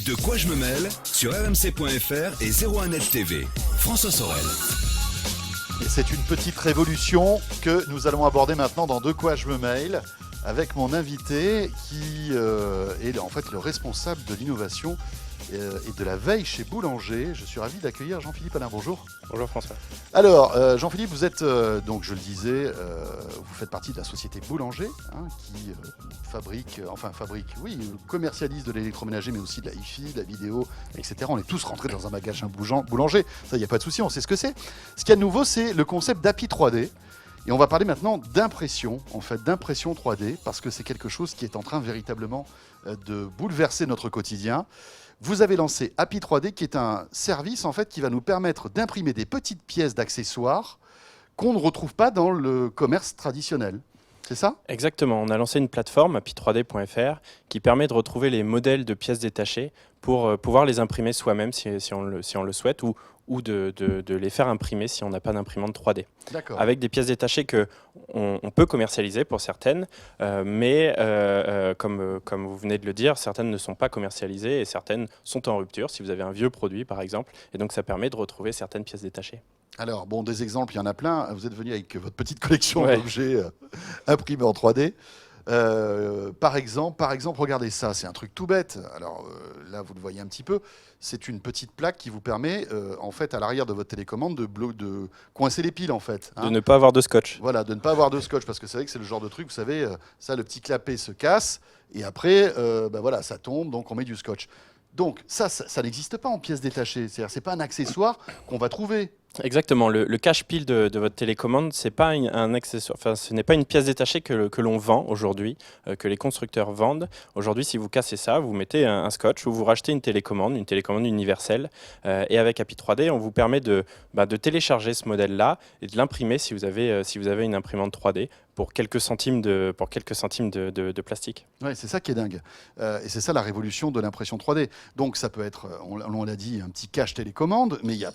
De quoi je me mêle sur rmc.fr et 01net TV. François Sorel. Et c'est une petite révolution que nous allons aborder maintenant dans De quoi je me mêle avec mon invité qui est en fait le responsable de l'innovation et de la veille chez Boulanger. Je suis ravi d'accueillir Jean-Philippe Alain. Bonjour. Bonjour François. Alors Jean-Philippe, vous êtes, donc je le disais, vous faites partie de la société Boulanger qui commercialise de l'électroménager mais aussi de la hi-fi, de la vidéo, etc. On est tous rentrés dans un magasin Boulanger, ça il n'y a pas de souci, on sait ce que c'est. Ce qu'il y a de nouveau, c'est le concept d'API 3D. Et on va parler maintenant d'impression, d'impression 3D, parce que c'est quelque chose qui est en train véritablement de bouleverser notre quotidien. Vous avez lancé API 3D, qui est un service en fait qui va nous permettre d'imprimer des petites pièces d'accessoires qu'on ne retrouve pas dans le commerce traditionnel. C'est ça ? Exactement, on a lancé une plateforme, api3d.fr, qui permet de retrouver les modèles de pièces détachées pour pouvoir les imprimer soi-même si on le souhaite, ou de les faire imprimer si on n'a pas d'imprimante 3D. D'accord. Avec des pièces détachées qu'on peut commercialiser pour certaines, mais comme vous venez de le dire, certaines ne sont pas commercialisées et certaines sont en rupture, si vous avez un vieux produit par exemple, et donc ça permet de retrouver certaines pièces détachées. Alors, bon, des exemples, il y en a plein. Vous êtes venu avec votre petite collection d'objets imprimés en 3D. Par exemple, regardez ça, c'est un truc tout bête. Alors là, vous le voyez un petit peu. C'est une petite plaque qui vous permet, en fait, à l'arrière de votre télécommande, de coincer les piles, en fait. De ne pas avoir de scotch. Voilà, de ne pas avoir de scotch, parce que c'est vrai que c'est le genre de truc, vous savez, ça, le petit clapet se casse, et après, voilà, ça tombe, donc on met du scotch. Donc ça n'existe pas en pièces détachées. C'est-à-dire, c'est pas un accessoire qu'on va trouver. Exactement, le cache-pile de votre télécommande, c'est pas un accessoire, enfin, ce n'est pas une pièce détachée que l'on vend aujourd'hui, que les constructeurs vendent. Aujourd'hui, si vous cassez ça, vous mettez un scotch ou vous rachetez une télécommande universelle. Et avec API 3D, on vous permet de télécharger ce modèle-là et de l'imprimer si vous avez une imprimante 3D pour quelques centimes de plastique. Ouais, c'est ça qui est dingue. Et c'est ça la révolution de l'impression 3D. Donc ça peut être, on l'a dit, un petit cache télécommande, mais il y a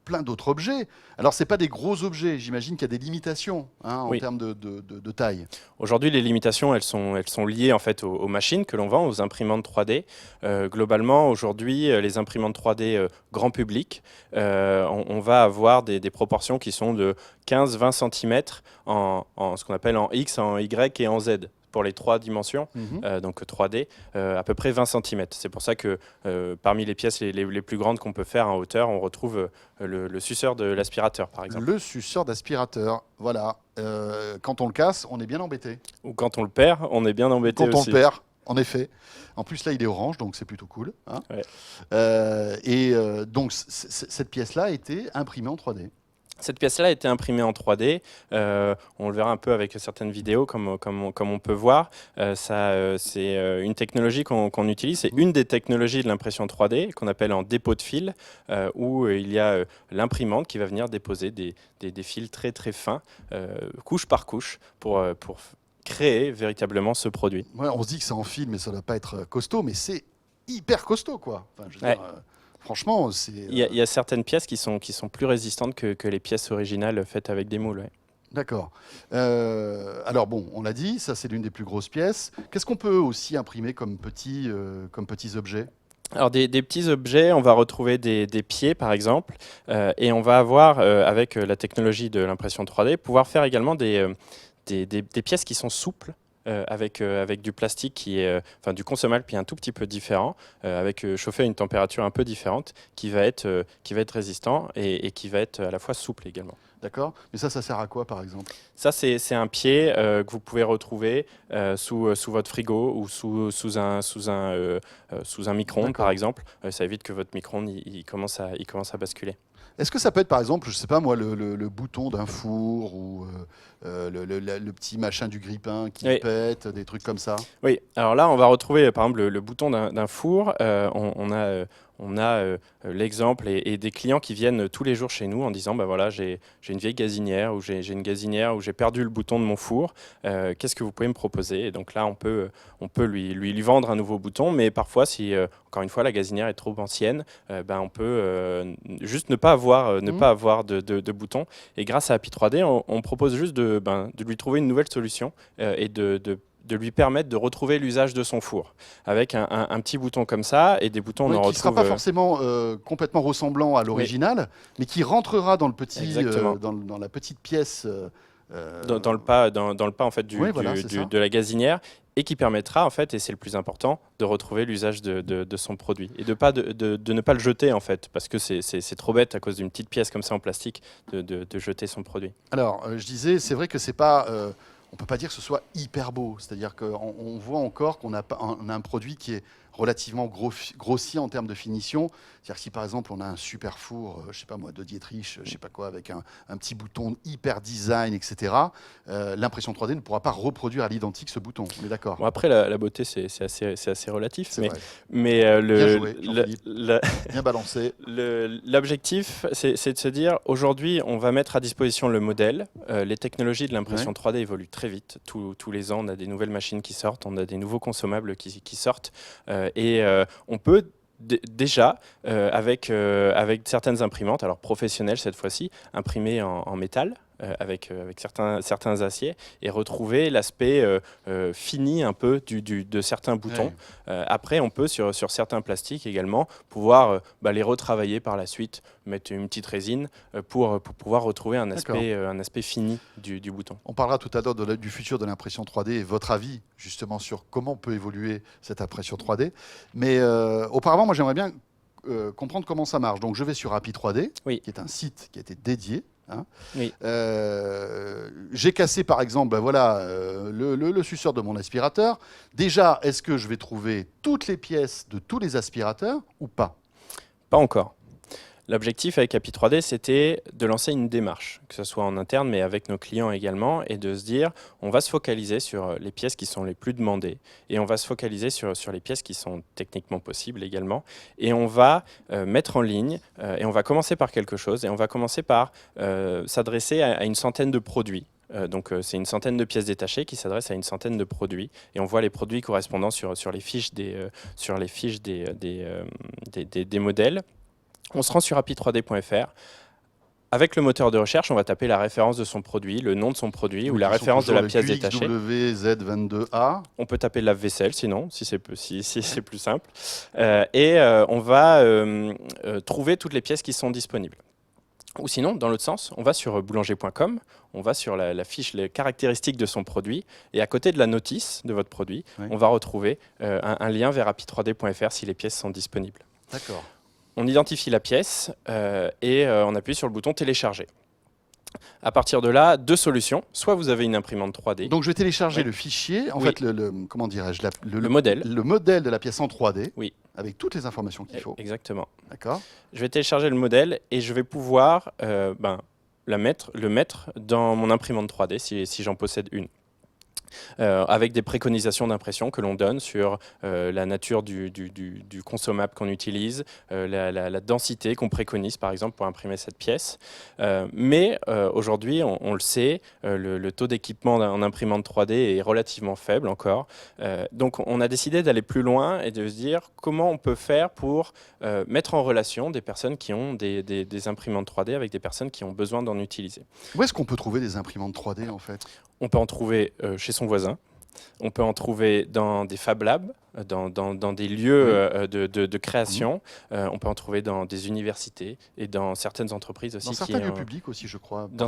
plein d'autres objets. Alors, ce n'est pas des gros objets. J'imagine qu'il y a des limitations en termes de taille. Aujourd'hui, les limitations, elles sont liées en fait aux machines que l'on vend, aux imprimantes 3D. Globalement, aujourd'hui, les imprimantes 3D grand public, on va avoir des proportions qui sont de 15-20 cm en ce qu'on appelle en X, en Y et en Z. Pour les 3 dimensions, donc 3D, à peu près 20 cm. C'est pour ça que parmi les pièces les plus grandes qu'on peut faire en hauteur, on retrouve le suceur de l'aspirateur, par exemple. Le suceur d'aspirateur, voilà. Quand on le casse, on est bien embêté. Ou quand on le perd, on est bien embêté aussi. Quand on le perd, en effet. En plus, là, il est orange, donc c'est plutôt cool. Donc, cette pièce-là a été imprimée en 3D. Cette pièce-là a été imprimée en 3D. On le verra un peu avec certaines vidéos, comme on peut voir. C'est une technologie qu'on utilise. C'est une des technologies de l'impression 3D qu'on appelle en dépôt de fil, où il y a l'imprimante qui va venir déposer des fils très très fins, couche par couche, pour créer véritablement ce produit. Ouais, on se dit que c'est en fil, mais ça ne doit pas être costaud, mais c'est hyper costaud, quoi. Enfin, je veux dire, franchement, c'est... Il y a certaines pièces qui sont plus résistantes que les pièces originales faites avec des moules. Ouais. D'accord. Alors bon, on l'a dit, ça c'est l'une des plus grosses pièces. Qu'est-ce qu'on peut aussi imprimer comme petits objets ? Alors des petits objets, on va retrouver des pieds par exemple, et on va avoir, avec la technologie de l'impression 3D, pouvoir faire également des pièces qui sont souples. Avec du plastique qui est du consommable puis un tout petit peu différent, chauffé à une température un peu différente, qui va être résistant et qui va être à la fois souple également. D'accord. Mais ça sert à quoi par exemple ? Ça, c'est un pied que vous pouvez retrouver sous votre frigo ou sous un micro-ondes par exemple. Ça évite que votre micro-ondes il commence à basculer. Est-ce que ça peut être par exemple, je ne sais pas moi, le bouton d'un four ou le petit machin du grille-pain qui pète, des trucs comme ça ? Oui, alors là on va retrouver par exemple le bouton d'un four. On a l'exemple et des clients qui viennent tous les jours chez nous en disant voilà, j'ai une vieille gazinière ou j'ai une gazinière où j'ai perdu le bouton de mon four. Qu'est-ce que vous pouvez me proposer ? Et donc là, on peut lui vendre un nouveau bouton, mais parfois, si encore une fois la gazinière est trop ancienne, on peut juste ne pas avoir de bouton. Et grâce à API 3D, on propose juste de lui trouver une nouvelle solution et de de lui permettre de retrouver l'usage de son four. Avec un petit bouton comme ça, et des boutons, on en qui ne retrouve... sera pas forcément complètement ressemblant à l'original, mais qui rentrera dans, le petit, dans la petite pièce. Dans le pas en fait, Oui, voilà, de la gazinière, et qui permettra, en fait, et c'est le plus important, de retrouver l'usage de son produit. Et de ne pas le jeter, en fait, parce que c'est trop bête, à cause d'une petite pièce comme ça en plastique, de jeter son produit. Alors, je disais, c'est vrai que c'est pas... on ne peut pas dire que ce soit hyper beau. C'est-à-dire qu'on voit encore qu'on a un produit qui est relativement grossier en termes de finition. C'est-à-dire que si par exemple on a un super four, je sais pas moi, de Dietrich, je sais pas quoi, avec un petit bouton hyper design, etc., l'impression 3D ne pourra pas reproduire à l'identique ce bouton. On est d'accord? Bon, après, la beauté, c'est assez relatif. C'est vrai. Mais Bien joué, bien balancé. L'objectif, c'est de se dire, aujourd'hui, on va mettre à disposition le modèle. Les technologies de l'impression 3D évoluent très vite. Tous les ans, on a des nouvelles machines qui sortent, on a des nouveaux consommables qui sortent. On peut déjà, avec certaines imprimantes, alors professionnelles cette fois-ci, imprimer en métal, avec certains aciers, et retrouver l'aspect fini un peu de certains boutons. Après, on peut, sur certains plastiques également, pouvoir les retravailler par la suite, mettre une petite résine pour pouvoir retrouver un aspect fini du bouton. On parlera tout à l'heure du futur de l'impression 3D et votre avis justement sur comment peut évoluer cette impression 3D. Mais auparavant, moi j'aimerais bien comprendre comment ça marche. Donc je vais sur Happy 3D, qui est un site qui a été dédié. J'ai cassé par exemple le suceur de mon aspirateur. Déjà, est-ce que je vais trouver toutes les pièces de tous les aspirateurs ou pas? Pas encore. L'objectif avec Happy 3D, c'était de lancer une démarche, que ce soit en interne, mais avec nos clients également, et de se dire, on va se focaliser sur les pièces qui sont les plus demandées, et on va se focaliser sur les pièces qui sont techniquement possibles également, et on va mettre en ligne, et on va commencer par quelque chose, et on va commencer par s'adresser à une centaine de produits. Donc c'est une centaine de pièces détachées qui s'adressent à une centaine de produits, et on voit les produits correspondant sur les fiches des modèles. On se rend sur happy3d.fr. Avec le moteur de recherche, on va taper la référence de son produit, le nom de son produit ou la référence de la pièce détachée. WZ22A. On peut taper lave-vaisselle sinon, si c'est plus simple. On va trouver toutes les pièces qui sont disponibles. Ou sinon, dans l'autre sens, on va sur boulanger.com, on va sur la fiche, les caractéristiques de son produit, et à côté de la notice de votre produit, on va retrouver un lien vers happy3d.fr si les pièces sont disponibles. D'accord. On identifie la pièce et on appuie sur le bouton télécharger. À partir de là, deux solutions. Soit vous avez une imprimante 3D. Donc je vais télécharger le fichier, en fait, comment dirais-je, le modèle. Le modèle de la pièce en 3D, avec toutes les informations qu'il faut. Exactement. D'accord. Je vais télécharger le modèle et je vais pouvoir le mettre dans mon imprimante 3D si j'en possède une. Avec des préconisations d'impression que l'on donne sur la nature du consommable qu'on utilise, la densité qu'on préconise par exemple pour imprimer cette pièce. Mais aujourd'hui, on le sait, le taux d'équipement en imprimante 3D est relativement faible encore. Donc on a décidé d'aller plus loin et de se dire comment on peut faire pour mettre en relation des personnes qui ont des imprimantes 3D avec des personnes qui ont besoin d'en utiliser. Où est-ce qu'on peut trouver des imprimantes 3D en fait? On peut en trouver chez son voisin, on peut en trouver dans des Fab Labs, dans des lieux de création, on peut en trouver dans des universités et dans certaines entreprises aussi. Dans certains lieux publics aussi, je crois. Dans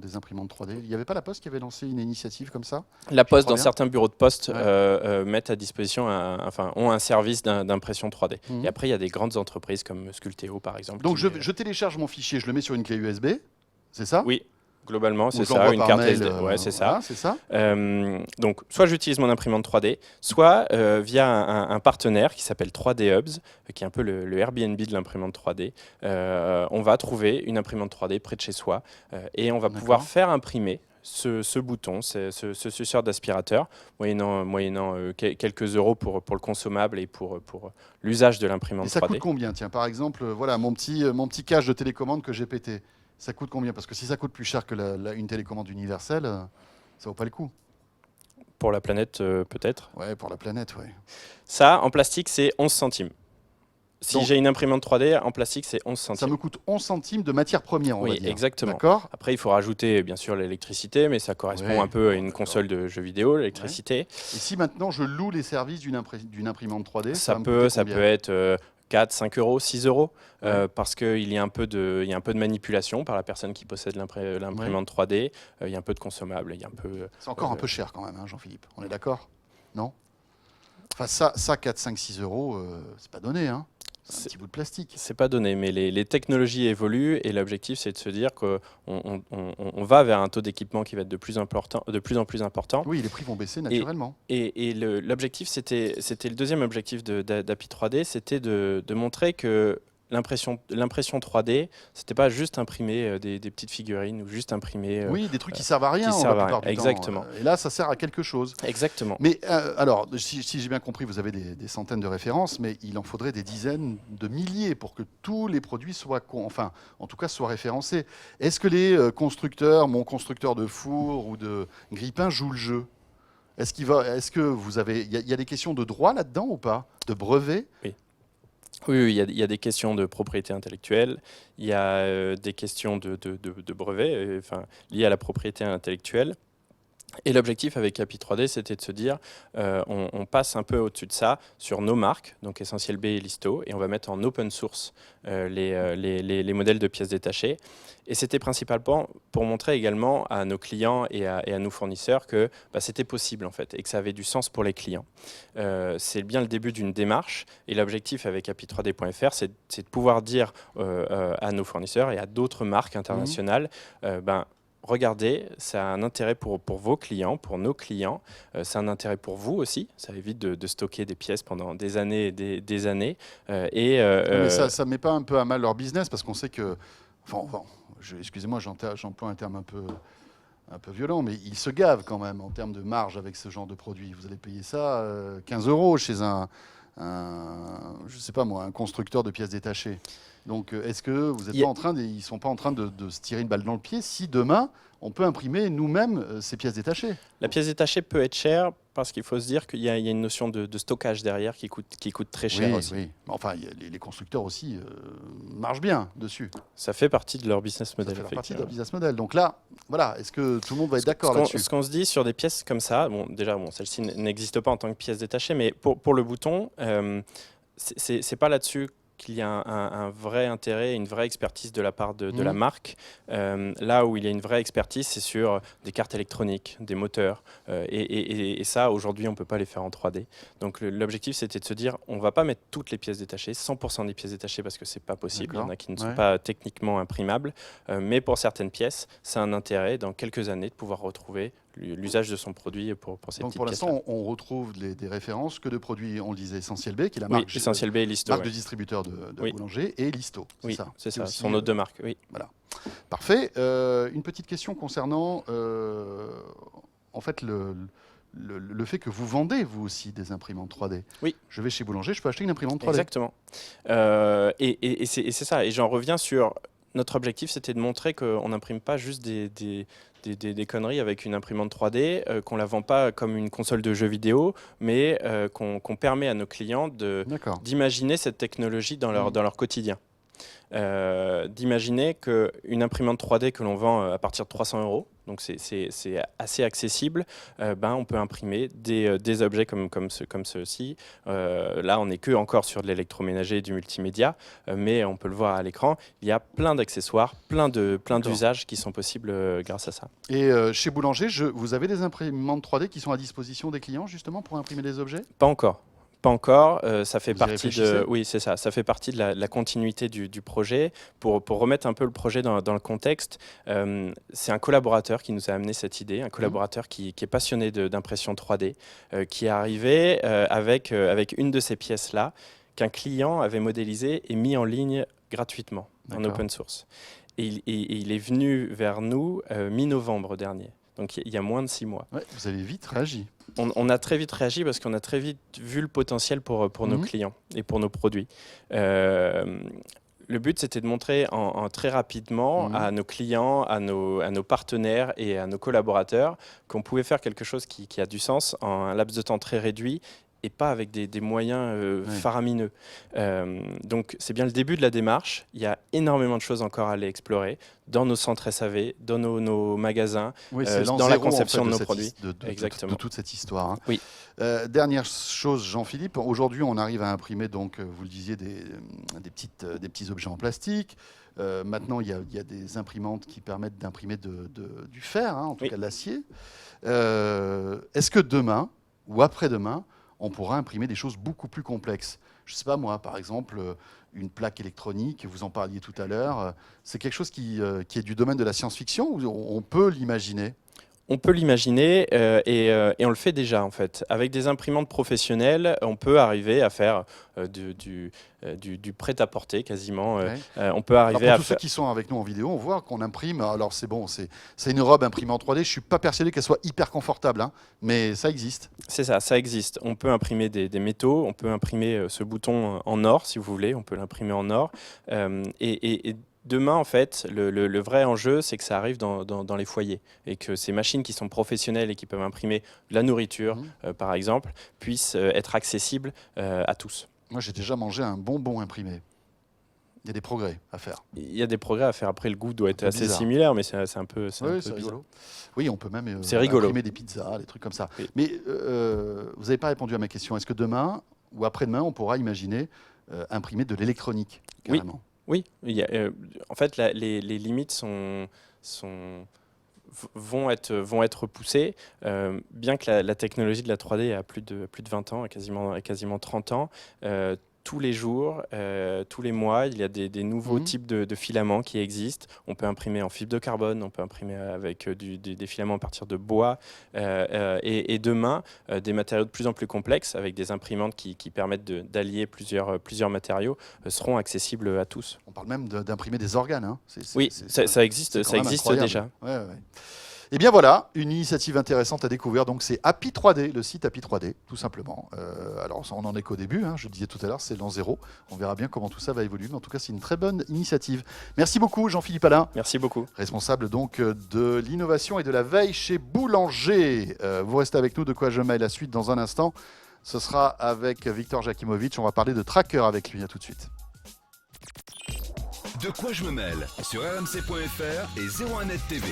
des imprimantes 3D. Il n'y avait pas la Poste qui avait lancé une initiative comme ça? La Poste, dans certains bureaux de poste, mettent à disposition, ont un service d'impression 3D. Et après, il y a des grandes entreprises comme Sculteo, par exemple. Donc je télécharge mon fichier, je le mets sur une clé USB, c'est ça? Oui. Globalement, c'est ça, une carte SD. C'est ça. C'est ça. Donc, soit j'utilise mon imprimante 3D, soit via un partenaire qui s'appelle 3D Hubs, qui est un peu le Airbnb de l'imprimante 3D. On va trouver une imprimante 3D près de chez soi et on va pouvoir faire imprimer ce bouton, ce suceur d'aspirateur, moyennant quelques euros pour le consommable et pour l'usage de l'imprimante 3D. Et ça coûte combien? Tiens, par exemple, voilà mon petit cache de télécommande que j'ai pété. Ça coûte combien? Parce que si ça coûte plus cher que une télécommande universelle, ça vaut pas le coup. Pour la planète, peut-être. Ouais, pour la planète, ouais. Ça, en plastique, c'est 11 centimes. Si Donc, j'ai une imprimante 3D, en plastique, c'est 11 ça centimes. me coûte 11 centimes de matière première, on va Oui, dire. exactement. D'accord. Après, il faut rajouter bien sûr l'électricité, mais ça correspond Ouais, un peu à bon, une d'accord. console de jeux vidéo, l'électricité. Et si maintenant je loue les services d'une imprimante 3D, ça Ça va me coûter ça combien? peut être 4, 5 euros, 6 euros, Ouais. parce qu'il y a un peu il y a un peu de manipulation par la personne qui possède l'imprimante 3D. Il y a un peu de consommables, il y a un peu. C'est encore un peu cher quand même, hein, Jean-Philippe. On est d'accord? Non? Enfin, ça 4, 5, 6 euros, c'est pas donné, hein. C'est un C'est- petit bout de plastique. C'est pas donné, mais les technologies évoluent et l'objectif c'est de se dire qu'on on va vers un taux d'équipement qui va être de plus en plus important. Oui, les prix vont baisser naturellement. Et l'objectif, c'était le deuxième objectif d'API 3D, c'était de montrer que l'impression 3D, c'était pas juste imprimer des petites figurines ou juste imprimer. Oui, des trucs qui servent à rien qui la servent à plupart rien, du temps. exactement. Et là, ça sert à quelque chose. Exactement. Mais alors, si j'ai bien compris, vous avez des centaines de références, mais il en faudrait des dizaines de milliers pour que tous les produits soient, enfin, en tout cas, soient référencés. Est-ce que les constructeurs, mon constructeur de four ou de grille-pain joue le jeu? Est-ce que vous avez, il y a des questions de droit là-dedans ou pas? De brevets? Oui. Oui, il y a des questions de propriété intellectuelle, il y a des questions de brevets, enfin, liées à la propriété intellectuelle. Et l'objectif avec API 3D, c'était de se dire, on passe un peu au-dessus de ça sur nos marques, donc Essentiel B et Listo, et on va mettre en open source les modèles de pièces détachées. Et c'était principalement pour montrer également à nos clients et à nos fournisseurs que c'était possible en fait, et que ça avait du sens pour les clients. C'est bien le début d'une démarche, et l'objectif avec api3d.fr, c'est de pouvoir dire à nos fournisseurs et à d'autres marques internationales, regardez, ça a un intérêt pour vos clients, pour nos clients, c'est un intérêt pour vous aussi, ça évite de stocker des pièces pendant des années et des années. Mais ça ne met pas un peu à mal leur business parce qu'on sait que, enfin, excusez-moi, j'emploie un terme un peu violent, mais ils se gavent quand même en termes de marge avec ce genre de produit. Vous allez payer ça 15 euros chez je sais pas moi, un constructeur de pièces détachées. Donc, est-ce que vous êtes pas en train ils sont pas en train de se tirer une balle dans le pied si demain on peut imprimer nous-mêmes ces pièces détachées? La pièce détachée peut être chère parce qu'il faut se dire qu'il y a une notion de stockage derrière qui coûte très cher aussi. Oui. Enfin, les constructeurs aussi marchent bien dessus. Ça fait partie de leur business Ça model. fait partie de leur business model. Donc là, voilà, est-ce que tout le monde va être d'accord là-dessus? Ce qu'on se dit sur des pièces comme ça, déjà, celle-ci n'existe pas en tant que pièce détachée, mais pour le bouton, c'est pas là-dessus qu'il y a un vrai intérêt, une vraie expertise de la part de la marque. Là où il y a une vraie expertise, c'est sur des cartes électroniques, des moteurs. Et ça, aujourd'hui, on ne peut pas les faire en 3D. Donc l'objectif, c'était de se dire, on ne va pas mettre toutes les pièces détachées, 100% des pièces détachées, parce que ce n'est pas possible. Il y en a qui ne sont pas techniquement imprimables. Mais pour certaines pièces, c'est un intérêt, dans quelques années, de pouvoir retrouver l'usage de son produit pour ces Donc petites pour pièces-là. l'instant, on retrouve des références que de produits, on le disait, Essentiel B, qui est la marque, Essentiel B et Listo. marque de distributeur de boulanger, et Listo. Oui, c'est ça, aussi, sont nos deux marques. Oui. Voilà. Parfait. Une petite question concernant en fait le fait que vous vendez vous aussi des imprimantes 3D. Oui. Je vais chez Boulanger, je peux acheter une imprimante 3D. Exactement. Et c'est ça. Et j'en reviens sur notre objectif, c'était de montrer qu'on n'imprime pas juste des conneries avec une imprimante 3D, qu'on ne la vend pas comme une console de jeux vidéo, mais qu'on permet à nos clients d'imaginer cette technologie dans leur quotidien. D'imaginer qu'une imprimante 3D que l'on vend à partir de 300 euros, donc c'est assez accessible, on peut imprimer des objets comme ceux-ci. Là, on n'est que encore sur de l'électroménager et du multimédia, mais on peut le voir à l'écran. Il y a plein d'accessoires, plein d'usages qui sont possibles grâce à ça. Et chez Boulanger, vous avez des imprimantes 3D qui sont à disposition des clients justement pour imprimer des objets? Pas encore. Pas encore, ça fait partie oui, c'est ça, ça fait partie de la continuité du projet. Pour remettre un peu le projet dans le contexte, c'est un collaborateur qui nous a amené cette idée, un collaborateur qui est passionné d'impression 3D, qui est arrivé avec une de ces pièces-là qu'un client avait modélisé et mis en ligne gratuitement en open source. Et il est venu vers nous mi-novembre dernier. Donc il y a moins de 6 mois. Ouais, vous avez vite réagi. On a très vite réagi parce qu'on a très vite vu le potentiel pour nos clients et pour nos produits. Le but, c'était de montrer très rapidement à nos clients, à nos partenaires et à nos collaborateurs qu'on pouvait faire quelque chose qui a du sens en un laps de temps très réduit et pas avec des moyens faramineux. Donc c'est bien le début de la démarche. Il y a énormément de choses encore à aller explorer dans nos centres SAV, dans nos magasins, c'est dans la conception de nos produits. De toute cette histoire. Hein. Oui. Dernière chose, Jean-Philippe, aujourd'hui on arrive à imprimer, donc, vous le disiez, des petits objets en plastique. Maintenant, il y a des imprimantes qui permettent d'imprimer du fer, hein, en tout cas de l'acier. Est-ce que demain ou après-demain, on pourra imprimer des choses beaucoup plus complexes? Je ne sais pas moi, par exemple, une plaque électronique, vous en parliez tout à l'heure, c'est quelque chose qui est du domaine de la science-fiction ou on peut l'imaginer? On peut l'imaginer et on le fait déjà en fait. Avec des imprimantes professionnelles, on peut arriver à faire du prêt-à-porter quasiment. On peut arriver pour tous ceux qui sont avec nous en vidéo, on voit qu'on imprime. Alors c'est bon, c'est une robe imprimée en 3D. Je ne suis pas persuadé qu'elle soit hyper confortable, hein, mais ça existe. C'est ça, ça existe. On peut imprimer des métaux, on peut imprimer ce bouton en or si vous voulez, on peut l'imprimer en or. Et demain, en fait, le vrai enjeu, c'est que ça arrive dans les foyers et que ces machines qui sont professionnelles et qui peuvent imprimer de la nourriture, par exemple, puissent être accessibles à tous. Moi, j'ai déjà mangé un bonbon imprimé. Il y a des progrès à faire. Il y a des progrès à faire. Après, le goût doit être assez bizarre. similaire, mais c'est un peu rigolo. Oui, on peut même imprimer des pizzas, des trucs comme ça. Oui. Mais vous n'avez pas répondu à ma question. Est-ce que demain ou après-demain, on pourra imaginer imprimer de l'électronique carrément? Oui, en fait, les limites vont être poussées, bien que la technologie de la 3D a plus de 20 ans, quasiment 30 ans. Tous les jours, tous les mois, il y a des nouveaux types de filaments qui existent. On peut imprimer en fibre de carbone, on peut imprimer avec des filaments à partir de bois. Et demain, des matériaux de plus en plus complexes, avec des imprimantes qui permettent d'allier plusieurs matériaux, seront accessibles à tous. On parle même d'imprimer des organes. Hein. Ça existe déjà. Ouais. Et bien voilà, une initiative intéressante à découvrir. Donc c'est Happy 3D, le site Happy 3D, tout simplement. Alors on n'en est qu'au début, hein, je le disais tout à l'heure, c'est l'an zéro. On verra bien comment tout ça va évoluer. Mais en tout cas, c'est une très bonne initiative. Merci beaucoup, Jean-Philippe Alain. Merci beaucoup. Responsable donc de l'innovation et de la veille chez Boulanger. Vous restez avec nous, de quoi je mets la suite dans un instant. Ce sera avec Victor Jakimovic. On va parler de tracker avec lui. À tout de suite. De quoi je me mêle sur rmc.fr et 01net TV.